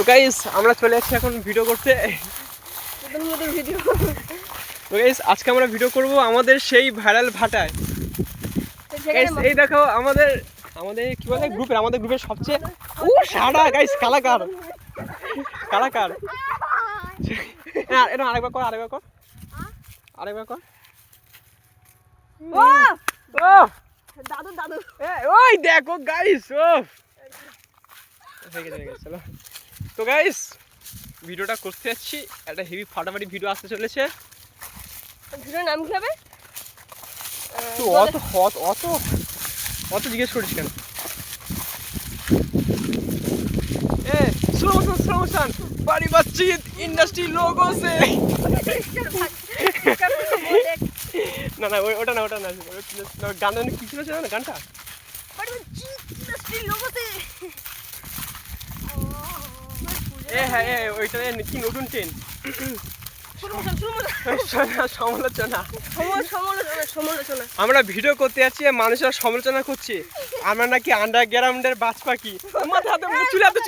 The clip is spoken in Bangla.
তো গাইস আমরা চলে যাচ্ছি এখন ভিডিও করতে। তো গাইস আজকে আমরা ভিডিও করব আমাদের সেই ভাইরাল ভাটায়। গাইস এই দেখো আমাদের কি বলে গ্রুপের আমাদের গ্রুপের সবচেয়ে সাদা গাইস কালাকার এটা আরেকবার কর ও দাদু ওই দেখো গাইস চলো। তো গাইস ভিডিওটা করতে যাচ্ছি, একটা হেভি ফাটাফাটি ভিডিও আসতে চলেছে। ভিডিওর নাম কি হবে? তো অত জিজ্ঞেস করিস কেন? স্লো মোশন বাড়ি বাচ্চি ইন্ডাস্ট্রি লোগো সে না ওটা না গানটা কি ছিল না গানটা হ্যাঁ ওইটা কি নতুন ট্রেন সমালোচনা। আমরা ভিডিও করতে যাচ্ছি, মানুষেরা সমালোচনা করছে আমরা নাকি আন্ডারগ্রাউন্ডের বাজ পাখি। চুলাতে